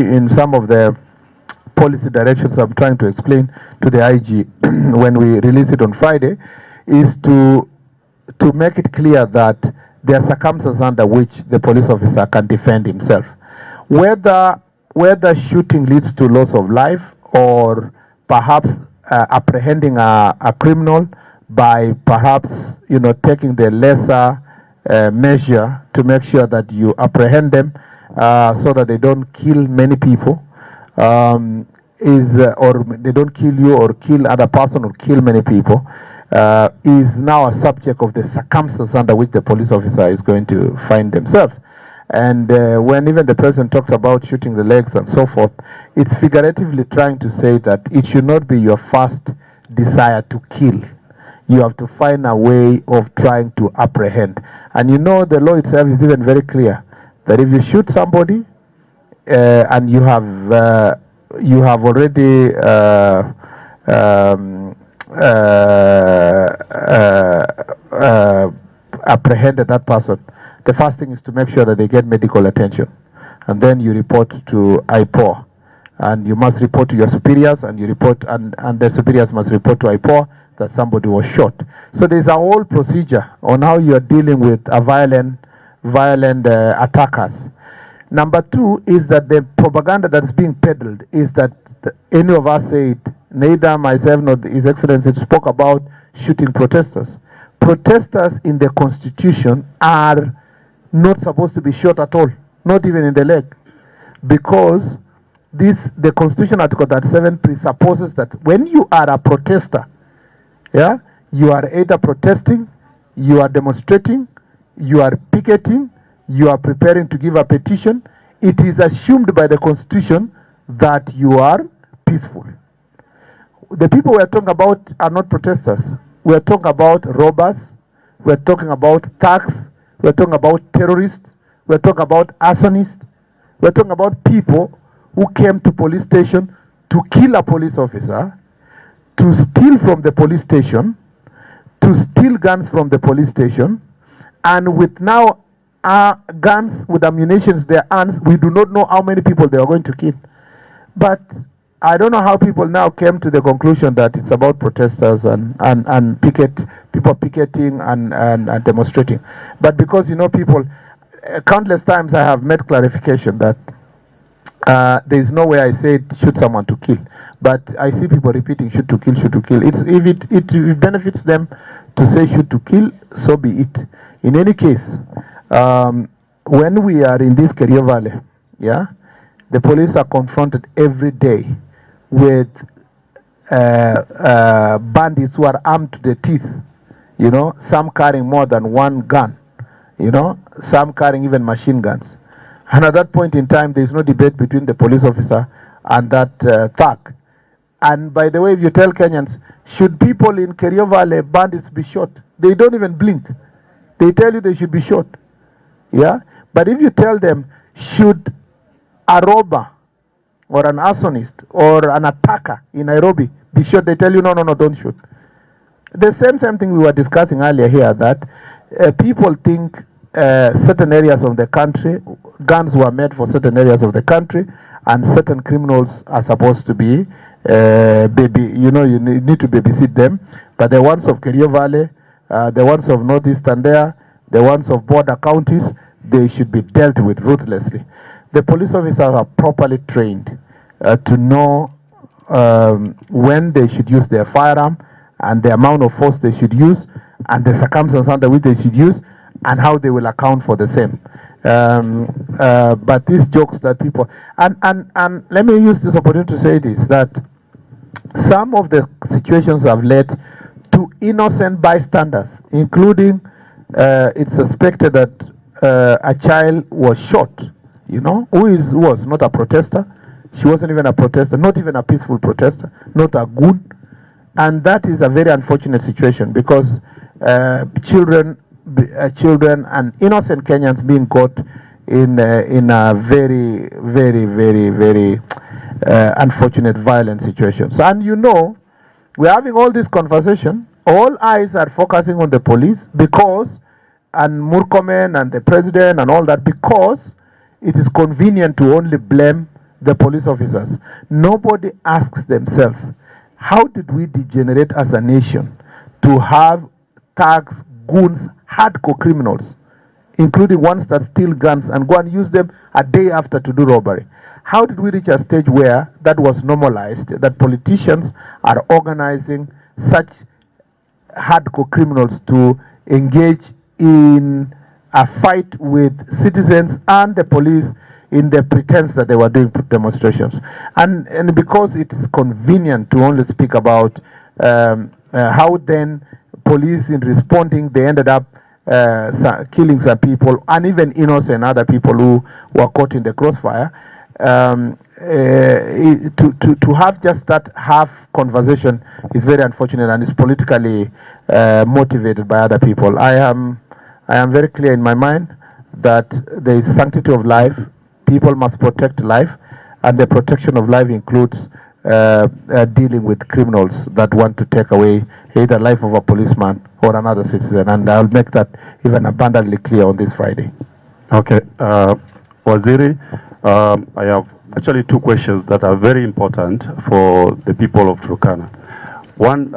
in some of the policy directions I'm trying to explain to the IG when we release it on Friday, is to make it clear that there are circumstances under which the police officer can defend himself. Whether shooting leads to loss of life, or perhaps apprehending a criminal by perhaps taking the lesser measure to make sure that you apprehend them so that they don't kill many people, or they don't kill you or kill other person or kill many people, is now a subject of the circumstances under which the police officer is going to find themselves. And when even the president talks about shooting the legs and so forth, it's figuratively trying to say that it should not be your first desire to kill. You have to find a way of trying to apprehend. And the law itself is even very clear that if you shoot somebody and you have already apprehended that person, the first thing is to make sure that they get medical attention, and then you report to IPOA, and you must report to your superiors, and the superiors must report to IPOA that somebody was shot. So there's a whole procedure on how you are dealing with a violent attackers. Number two is that the propaganda that's being peddled is that any of us said, neither myself nor His Excellency spoke about shooting protesters. Protesters in the Constitution are not supposed to be shot at all, not even in the leg, because the Constitution Article 37 presupposes that when you are a protester, you are either protesting, you are demonstrating, you are picketing, you are preparing to give a petition. It is assumed by the Constitution that you are peaceful. The people we are talking about are not protesters. We are talking about robbers. We are talking about thugs. We are talking about terrorists. We are talking about arsonists. We are talking about people who came to police station to kill a police officer, to steal from the police station, to steal guns from the police station, and with now guns with ammunition in their hands, we do not know how many people they are going to kill. But I don't know how people now came to the conclusion that it's about protesters and people picketing and demonstrating. But because people, countless times I have made clarification that there is no way I said shoot someone to kill, but I see people repeating shoot to kill, shoot to kill. If it benefits them to say shoot to kill, so be it. In any case, when we are in this Kerio Valley, the police are confronted every day with bandits who are armed to the teeth, some carrying more than one gun, some carrying even machine guns. And at that point in time, there is no debate between the police officer and that thug. And by the way, if you tell Kenyans, should people in Kerio Valley bandits be shot? They don't even blink. They tell you they should be shot. But if you tell them, should a robber or an arsonist or an attacker in Nairobi be shot, they tell you, no, don't shoot. The same thing we were discussing earlier here, that people think certain areas of the country, guns were made for certain areas of the country, and certain criminals are supposed to be you need to babysit them. But the ones of Kerio Valley, the ones of Northeastern there, the ones of border counties, they should be dealt with ruthlessly. The police officers are properly trained to know when they should use their firearm, and the amount of force they should use, and the circumstances under which they should use, and how they will account for the same. But these jokes that people, and let me use this opportunity to say this, that some of the situations have led to innocent bystanders, including it's suspected that a child was shot, who was not a protester. She wasn't even a protester, not even a peaceful protester, not a goon. And that is a very unfortunate situation, because children and innocent Kenyans being caught in a very, very, very, very unfortunate, violent situation. So, and we're having all this conversation. All eyes are focusing on the police and Murkomen and the president and all that, because it is convenient to only blame the police officers. Nobody asks themselves, how did we degenerate as a nation to have thugs, goons, hardcore criminals, including ones that steal guns and go and use them a day after to do robbery? How did we reach a stage where that was normalized, that politicians are organizing such hardcore criminals to engage in a fight with citizens and the police in the pretense that they were doing demonstrations? And because it is convenient to only speak about how then police in responding, they ended up killing some people and even innocent other people who were caught in the crossfire. To have just that half conversation is very unfortunate, and is politically motivated by other people. I am very clear in my mind that there is sanctity of life. People must protect life, and the protection of life includes dealing with criminals that want to take away either life of a policeman or another citizen. And I'll make that even abundantly clear on this Friday. Okay, Waziri, I have actually two questions that are very important for the people of Turkana. One,